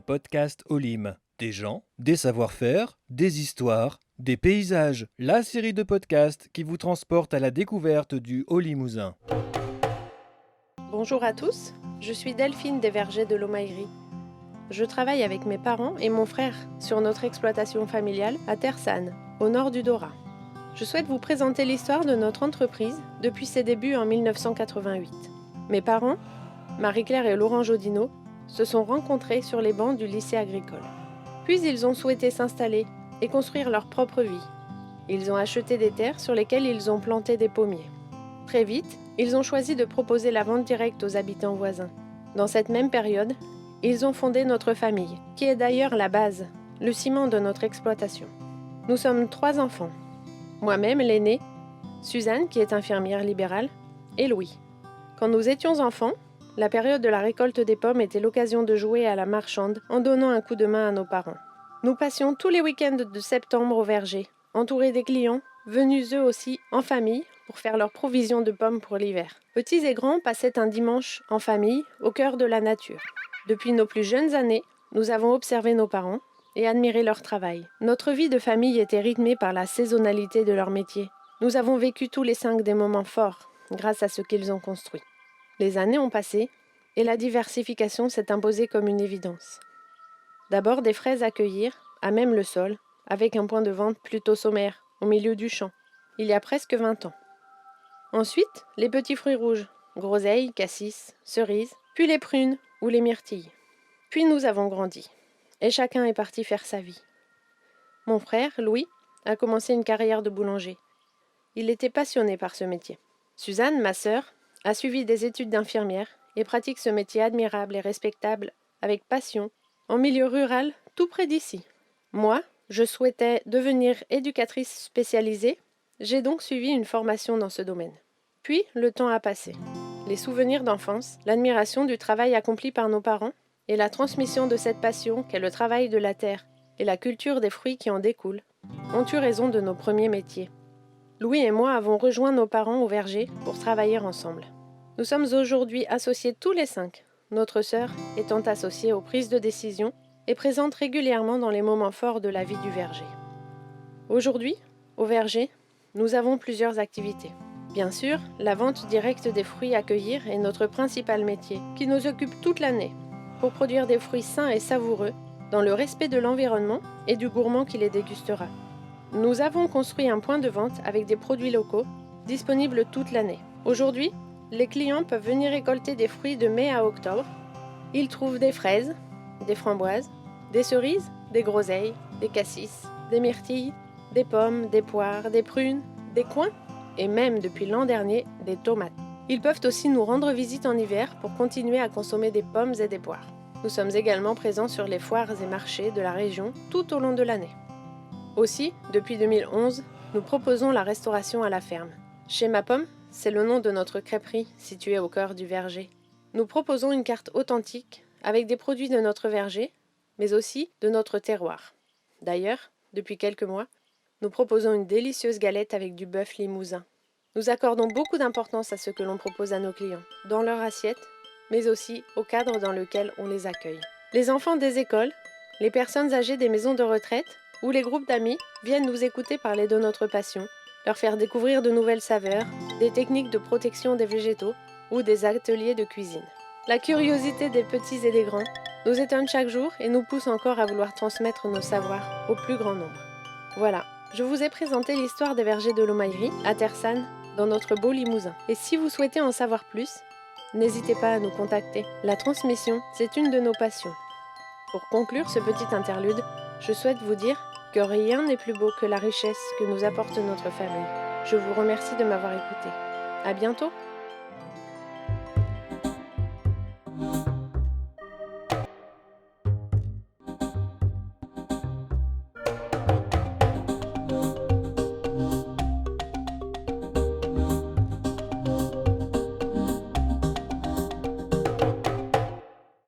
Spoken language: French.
podcast Olim. Des gens, des savoir-faire, des histoires, des paysages. La série de podcasts qui vous transporte à la découverte du Haut-Limousin. Bonjour à tous, je suis Delphine des Vergers de l'Aumaillerie. Je travaille avec mes parents et mon frère sur notre exploitation familiale à Tersanne, au nord du Dorat. Je souhaite vous présenter l'histoire de notre entreprise depuis ses débuts en 1988. Mes parents, Marie-Claire et Laurent Jodineau, se sont rencontrés sur les bancs du lycée agricole. Puis ils ont souhaité s'installer et construire leur propre vie. Ils ont acheté des terres sur lesquelles ils ont planté des pommiers. Très vite, ils ont choisi de proposer la vente directe aux habitants voisins. Dans cette même période, ils ont fondé notre famille, qui est d'ailleurs la base, le ciment de notre exploitation. Nous sommes 3 enfants. Moi-même, l'aînée, Suzanne, qui est infirmière libérale, et Louis. Quand nous étions enfants, la période de la récolte des pommes était l'occasion de jouer à la marchande en donnant un coup de main à nos parents. Nous passions tous les week-ends de septembre au verger, entourés des clients, venus eux aussi en famille pour faire leur provision de pommes pour l'hiver. Petits et grands passaient un dimanche en famille au cœur de la nature. Depuis nos plus jeunes années, nous avons observé nos parents et admiré leur travail. Notre vie de famille était rythmée par la saisonnalité de leur métier. Nous avons vécu tous les 5 des moments forts grâce à ce qu'ils ont construit. Les années ont passé et la diversification s'est imposée comme une évidence. D'abord des fraises à cueillir, à même le sol, avec un point de vente plutôt sommaire, au milieu du champ, il y a presque 20 ans. Ensuite, les petits fruits rouges, groseilles, cassis, cerises, puis les prunes ou les myrtilles. Puis nous avons grandi, et chacun est parti faire sa vie. Mon frère, Louis, a commencé une carrière de boulanger. Il était passionné par ce métier. Suzanne, ma sœur, a suivi des études d'infirmière et pratique ce métier admirable et respectable avec passion, en milieu rural, tout près d'ici. Moi, je souhaitais devenir éducatrice spécialisée, j'ai donc suivi une formation dans ce domaine. Puis, le temps a passé. Les souvenirs d'enfance, l'admiration du travail accompli par nos parents et la transmission de cette passion qu'est le travail de la terre et la culture des fruits qui en découlent, ont eu raison de nos premiers métiers. Louis et moi avons rejoint nos parents au verger pour travailler ensemble. Nous sommes aujourd'hui associés tous les 5, notre sœur étant associée aux prises de décision et présente régulièrement dans les moments forts de la vie du verger. Aujourd'hui, au verger, nous avons plusieurs activités. Bien sûr, la vente directe des fruits à cueillir est notre principal métier, qui nous occupe toute l'année, pour produire des fruits sains et savoureux, dans le respect de l'environnement et du gourmand qui les dégustera. Nous avons construit un point de vente avec des produits locaux, disponibles toute l'année. Aujourd'hui, les clients peuvent venir récolter des fruits de mai à octobre. Ils trouvent des fraises, des framboises, des cerises, des groseilles, des cassis, des myrtilles, des pommes, des poires, des prunes, des coings et même depuis l'an dernier, des tomates. Ils peuvent aussi nous rendre visite en hiver pour continuer à consommer des pommes et des poires. Nous sommes également présents sur les foires et marchés de la région tout au long de l'année. Aussi, depuis 2011, nous proposons la restauration à la ferme. Chez Ma Pomme, c'est le nom de notre crêperie située au cœur du verger. Nous proposons une carte authentique avec des produits de notre verger, mais aussi de notre terroir. D'ailleurs, depuis quelques mois, nous proposons une délicieuse galette avec du bœuf limousin. Nous accordons beaucoup d'importance à ce que l'on propose à nos clients, dans leur assiette, mais aussi au cadre dans lequel on les accueille. Les enfants des écoles, les personnes âgées des maisons de retraite ou les groupes d'amis viennent nous écouter parler de notre passion, leur faire découvrir de nouvelles saveurs, des techniques de protection des végétaux ou des ateliers de cuisine. La curiosité des petits et des grands nous étonne chaque jour et nous pousse encore à vouloir transmettre nos savoirs au plus grand nombre. Voilà, je vous ai présenté l'histoire des vergers de l'Aumaillerie à Tersanne, dans notre beau Limousin. Et si vous souhaitez en savoir plus, n'hésitez pas à nous contacter. La transmission, c'est une de nos passions. Pour conclure ce petit interlude, je souhaite vous dire que rien n'est plus beau que la richesse que nous apporte notre famille. Je vous remercie de m'avoir écouté. À bientôt!